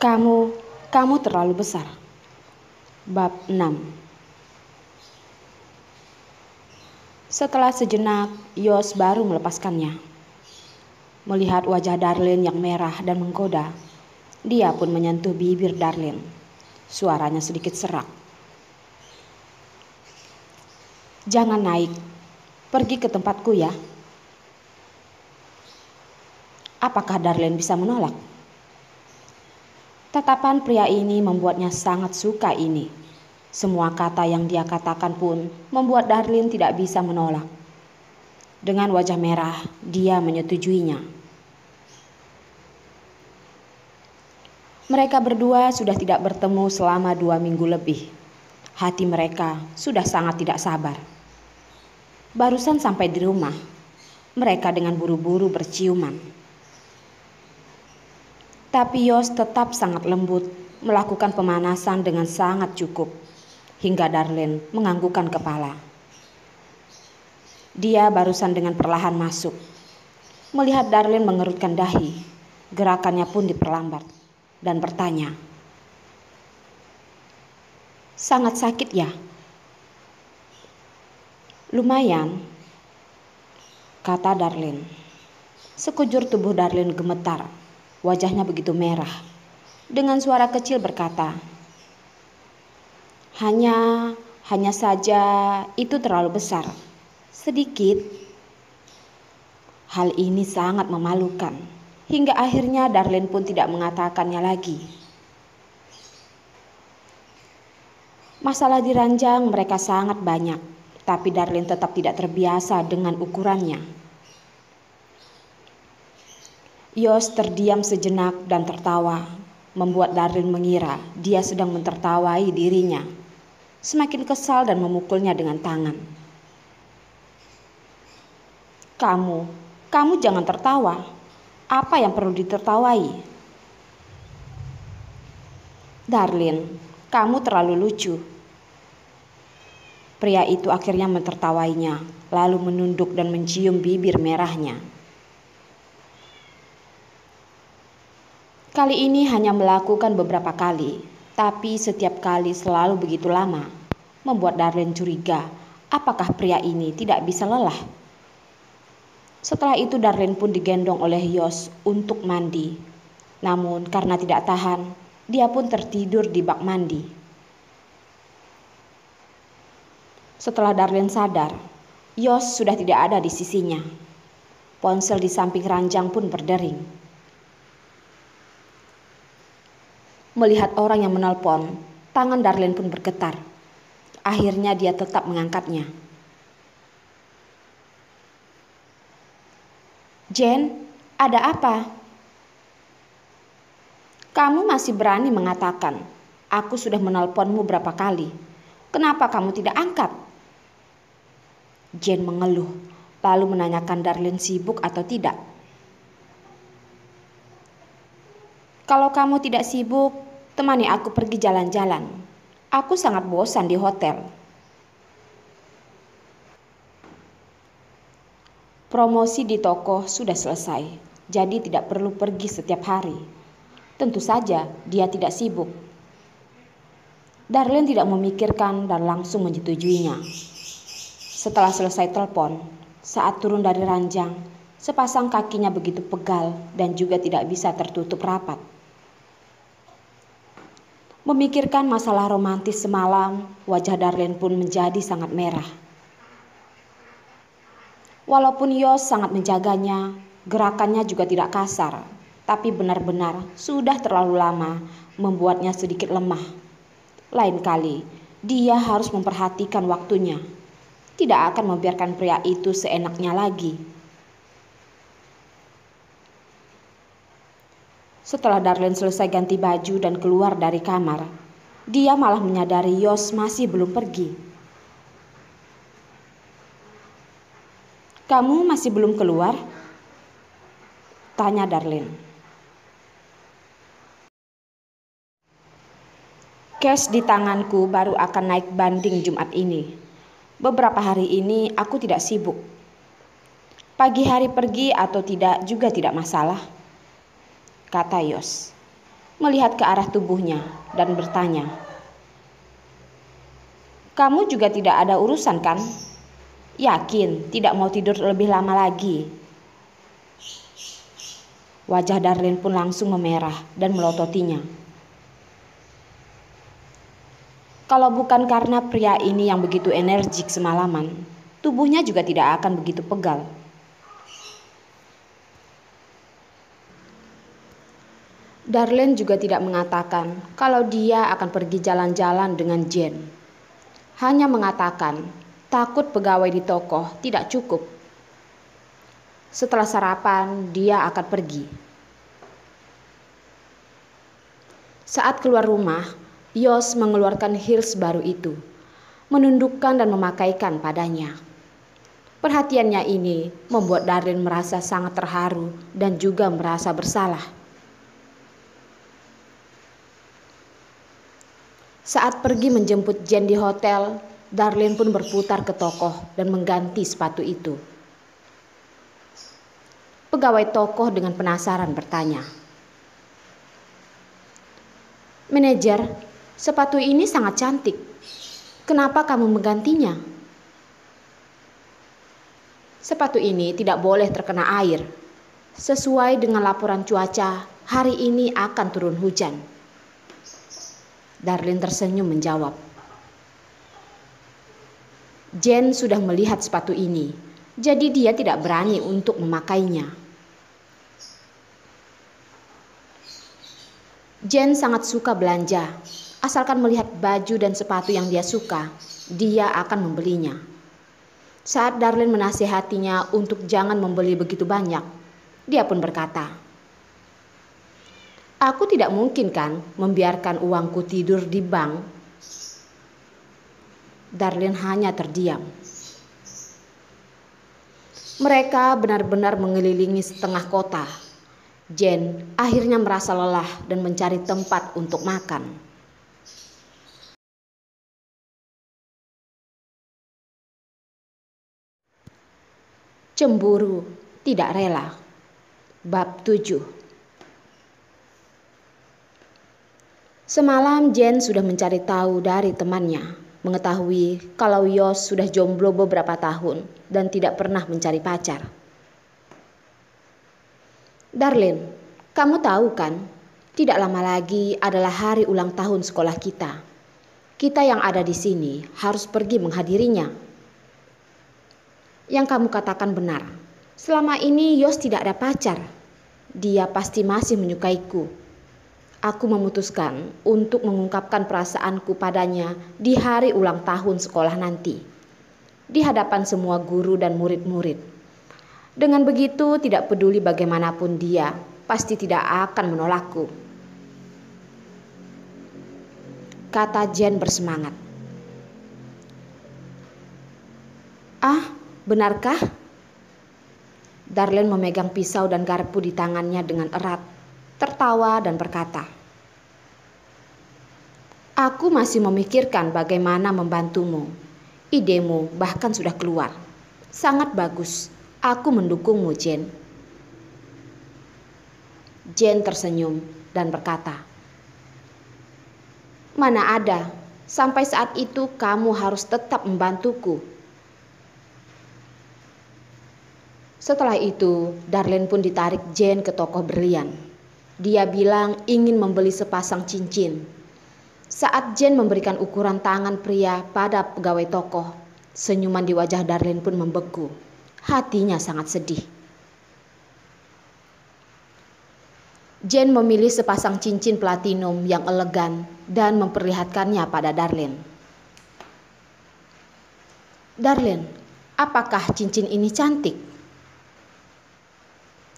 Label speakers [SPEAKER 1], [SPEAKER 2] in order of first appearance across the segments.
[SPEAKER 1] Kamu, kamu terlalu besar. Bab 6. Setelah sejenak, Yos baru melepaskannya. Melihat wajah Darlene yang merah dan menggoda, dia pun menyentuh bibir Darlene. Suaranya sedikit serak. "Jangan naik, pergi ke tempatku ya." Apakah Darlene bisa menolak? Tatapan pria ini membuatnya sangat suka ini. Semua kata yang dia katakan pun membuat Darlene tidak bisa menolak. Dengan wajah merah, dia menyetujuinya. Mereka berdua sudah tidak bertemu selama 2 minggu lebih. Hati mereka sudah sangat tidak sabar. Barusan sampai di rumah, mereka dengan buru-buru berciuman. Tapi Yos tetap sangat lembut, melakukan pemanasan dengan sangat cukup, hingga Darlene menganggukkan kepala. Dia barusan dengan perlahan masuk. Melihat Darlene mengerutkan dahi, gerakannya pun diperlambat dan bertanya, "Sangat sakit ya?" "Lumayan," kata Darlene. Sekujur tubuh Darlene gemetar. Wajahnya begitu merah. Dengan suara kecil berkata, Hanya saja itu terlalu besar. Sedikit." Hal ini sangat memalukan. Hingga akhirnya Darlene pun tidak mengatakannya lagi. Masalah di ranjang mereka sangat banyak, tapi Darlene tetap tidak terbiasa dengan ukurannya. Yos terdiam sejenak dan tertawa, membuat Darlene mengira dia sedang mentertawai dirinya. Semakin kesal dan memukulnya dengan tangan. Kamu jangan tertawa. Apa yang perlu ditertawai?" "Darlene, kamu terlalu lucu." Pria itu akhirnya mentertawainya, lalu menunduk dan mencium bibir merahnya. Kali ini hanya melakukan beberapa kali, tapi setiap kali selalu begitu lama, membuat Darlene curiga apakah pria ini tidak bisa lelah. Setelah itu Darlene pun digendong oleh Yos untuk mandi. Namun karena tidak tahan, dia pun tertidur di bak mandi. Setelah Darlene sadar, Yos sudah tidak ada di sisinya. Ponsel di samping ranjang pun berdering. Melihat orang yang menelpon, tangan Darlene pun bergetar. Akhirnya dia tetap mengangkatnya. "Jen, ada apa?" "Kamu masih berani mengatakan, aku sudah menelponmu berapa kali. Kenapa kamu tidak angkat?" Jen mengeluh, lalu menanyakan Darlene sibuk atau tidak. "Kalau kamu tidak sibuk, temani aku pergi jalan-jalan. Aku sangat bosan di hotel." Promosi di toko sudah selesai, jadi tidak perlu pergi setiap hari. Tentu saja dia tidak sibuk. Darlene tidak memikirkan dan langsung menyetujuinya. Setelah selesai telepon, saat turun dari ranjang, sepasang kakinya begitu pegal dan juga tidak bisa tertutup rapat. Memikirkan masalah romantis semalam, wajah Darlene pun menjadi sangat merah. Walaupun Yos sangat menjaganya, gerakannya juga tidak kasar, tapi benar-benar sudah terlalu lama membuatnya sedikit lemah. Lain kali, dia harus memperhatikan waktunya. Tidak akan membiarkan pria itu seenaknya lagi. Setelah Darlene selesai ganti baju dan keluar dari kamar, dia malah menyadari Yos masih belum pergi. "Kamu masih belum keluar?" tanya Darlene. "Cash di tanganku baru akan naik banding Jumat ini. Beberapa hari ini aku tidak sibuk. Pagi hari pergi atau tidak juga tidak masalah," kata Yos. melihat ke arah tubuhnya dan bertanya, "Kamu juga tidak ada urusan kan? Yakin tidak mau tidur lebih lama lagi?" Wajah Darlene pun langsung memerah dan melototinya. Kalau bukan karena pria ini yang begitu energik semalaman, tubuhnya juga tidak akan begitu pegal. Darlene juga tidak mengatakan kalau dia akan pergi jalan-jalan dengan Jane. Hanya mengatakan takut pegawai di toko tidak cukup. Setelah sarapan, dia akan pergi. Saat keluar rumah, Yos mengeluarkan heels baru itu, menundukkan dan memakaikan padanya. Perhatiannya ini membuat Darlene merasa sangat terharu dan juga merasa bersalah. Saat pergi menjemput Jane di hotel, Darlene pun berputar ke toko dan mengganti sepatu itu. Pegawai toko dengan penasaran bertanya, "Manajer, sepatu ini sangat cantik. Kenapa kamu menggantinya?" "Sepatu ini tidak boleh terkena air. Sesuai dengan laporan cuaca, hari ini akan turun hujan." Darlene tersenyum menjawab. Jane sudah melihat sepatu ini, jadi dia tidak berani untuk memakainya. Jane sangat suka belanja. Asalkan melihat baju dan sepatu yang dia suka, dia akan membelinya. Saat Darlene menasihatinya untuk jangan membeli begitu banyak, dia pun berkata, "Aku tidak mungkin kan membiarkan uangku tidur di bank." Darlene hanya terdiam. Mereka benar-benar mengelilingi setengah kota. Jane akhirnya merasa lelah dan mencari tempat untuk makan. Cemburu tidak rela. Bab 7. Semalam Jane sudah mencari tahu dari temannya, mengetahui kalau Yos sudah jomblo beberapa tahun dan tidak pernah mencari pacar. "Darlene, kamu tahu kan, tidak lama lagi adalah hari ulang tahun sekolah kita. Kita yang ada di sini harus pergi menghadirinya." "Yang kamu katakan benar. Selama ini Yos tidak ada pacar. Dia pasti masih menyukaiku. Aku memutuskan untuk mengungkapkan perasaanku padanya di hari ulang tahun sekolah nanti, di hadapan semua guru dan murid-murid. Dengan begitu, tidak peduli bagaimanapun dia, pasti tidak akan menolakku," kata Jane bersemangat. "Ah, benarkah?" Darlene memegang pisau dan garpu di tangannya dengan erat, tertawa dan berkata, "Aku masih memikirkan bagaimana membantumu. Idemu bahkan sudah keluar. Sangat bagus. Aku mendukungmu, Jane." Jane tersenyum dan berkata, "Mana ada, sampai saat itu kamu harus tetap membantuku." Setelah itu, Darlene pun ditarik Jane ke toko berlian. Dia bilang ingin membeli sepasang cincin. Saat Jane memberikan ukuran tangan pria pada pegawai toko, senyuman di wajah Darlene pun membeku. Hatinya sangat sedih. Jane memilih sepasang cincin platinum yang elegan dan memperlihatkannya pada Darlene. "Darlene, apakah cincin ini cantik?"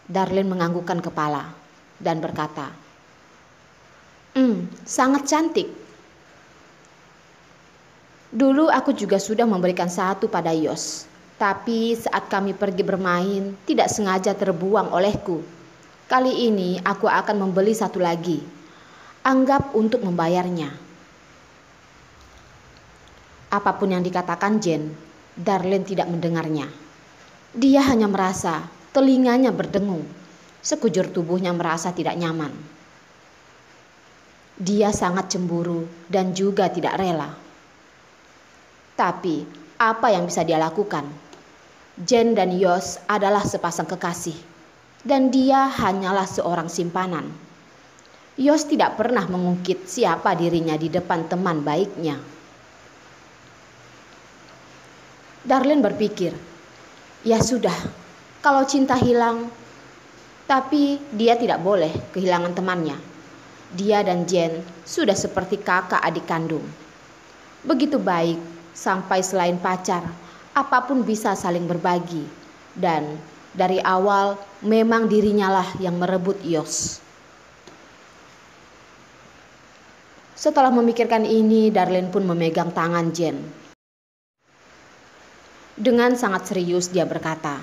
[SPEAKER 1] Darlene menganggukkan kepala dan berkata, Sangat cantik. Dulu aku juga sudah memberikan satu pada Yos. Tapi saat kami pergi bermain, tidak sengaja terbuang olehku. Kali ini aku akan membeli satu lagi. Anggap untuk membayarnya." Apapun yang dikatakan Jane, Darlene tidak mendengarnya. Dia hanya merasa telinganya berdengung. Sekujur tubuhnya merasa tidak nyaman. Dia sangat cemburu dan juga tidak rela. Tapi apa yang bisa dia lakukan? Jen dan Yos adalah sepasang kekasih, dan dia hanyalah seorang simpanan. Yos tidak pernah mengungkit siapa dirinya di depan teman baiknya. Darlene berpikir, ya sudah, kalau cinta hilang, tapi dia tidak boleh kehilangan temannya. Dia dan Jen sudah seperti kakak adik kandung. Begitu baik, sampai selain pacar, apapun bisa saling berbagi. Dan dari awal memang dirinya lah yang merebut Yos. Setelah memikirkan ini, Darlene pun memegang tangan Jen. Dengan sangat serius dia berkata,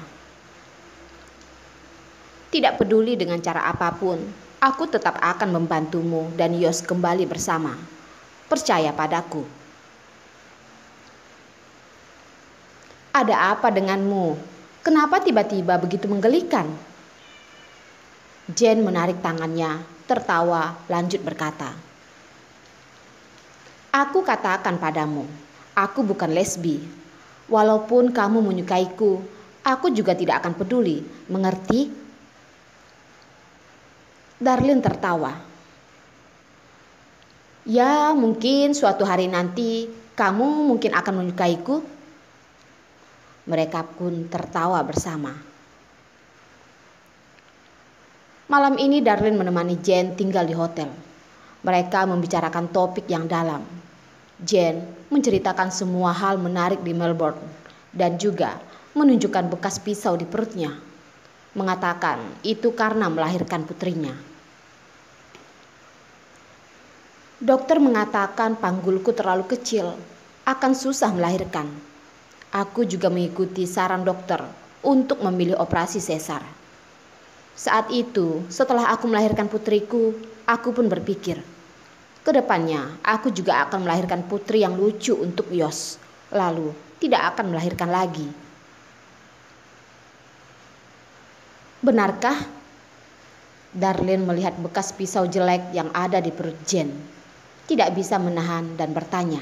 [SPEAKER 1] "Tidak peduli dengan cara apapun, aku tetap akan membantumu dan Yos kembali bersama. Percaya padaku." "Ada apa denganmu? Kenapa tiba-tiba begitu menggelikan?" Jen menarik tangannya, tertawa, lanjut berkata, "Aku katakan padamu, aku bukan lesbi. Walaupun kamu menyukaiku, aku juga tidak akan peduli, mengerti?" Darlene tertawa. "Ya, mungkin suatu hari nanti kamu mungkin akan menyukaiku." Mereka pun tertawa bersama. Malam ini Darlene menemani Jen tinggal di hotel. Mereka membicarakan topik yang dalam. Jen menceritakan semua hal menarik di Melbourne dan juga menunjukkan bekas pisau di perutnya. Mengatakan itu karena melahirkan putrinya. "Dokter mengatakan panggulku terlalu kecil, akan susah melahirkan. Aku juga mengikuti saran dokter untuk memilih operasi sesar. Saat itu, setelah aku melahirkan putriku, aku pun berpikir, kedepannya aku juga akan melahirkan putri yang lucu untuk Yos, lalu tidak akan melahirkan lagi." "Benarkah?" Darlene melihat bekas pisau jelek yang ada di perut Jen. Tidak bisa menahan dan bertanya,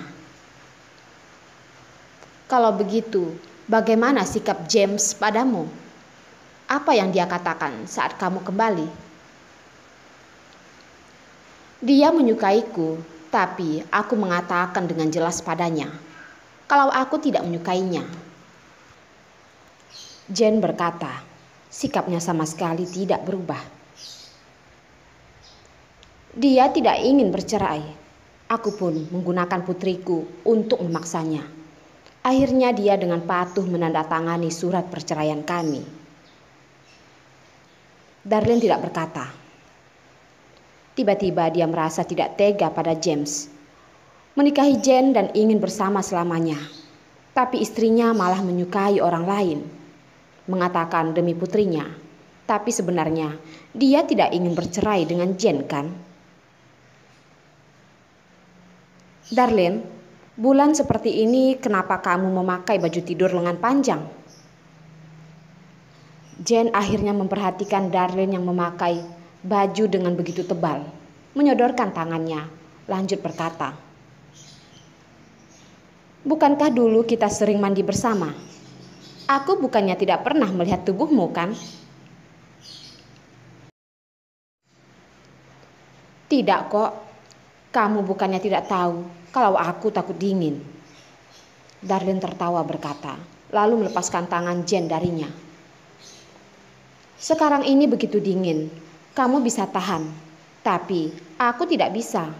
[SPEAKER 1] "Kalau begitu, bagaimana sikap James padamu? Apa yang dia katakan saat kamu kembali?" "Dia menyukaiku, tapi aku mengatakan dengan jelas padanya kalau aku tidak menyukainya." Jen berkata, sikapnya sama sekali tidak berubah. "Dia tidak ingin bercerai. Aku pun menggunakan putriku untuk memaksanya. Akhirnya dia dengan patuh menandatangani surat perceraian kami." Darlene tidak berkata. Tiba-tiba dia merasa tidak tega pada James. Menikahi Jen dan ingin bersama selamanya. Tapi istrinya malah menyukai orang lain. Mengatakan demi putrinya. Tapi sebenarnya dia tidak ingin bercerai dengan Jen, kan? "Darlene, bulan seperti ini kenapa kamu memakai baju tidur lengan panjang?" Jen akhirnya memperhatikan Darlene yang memakai baju dengan begitu tebal, menyodorkan tangannya, lanjut berkata, "Bukankah dulu kita sering mandi bersama? Aku bukannya tidak pernah melihat tubuhmu, kan?" "Tidak kok, kamu bukannya tidak tahu kalau aku takut dingin." Darlene tertawa berkata, lalu melepaskan tangan Jen darinya. "Sekarang ini begitu dingin, kamu bisa tahan, tapi aku tidak bisa.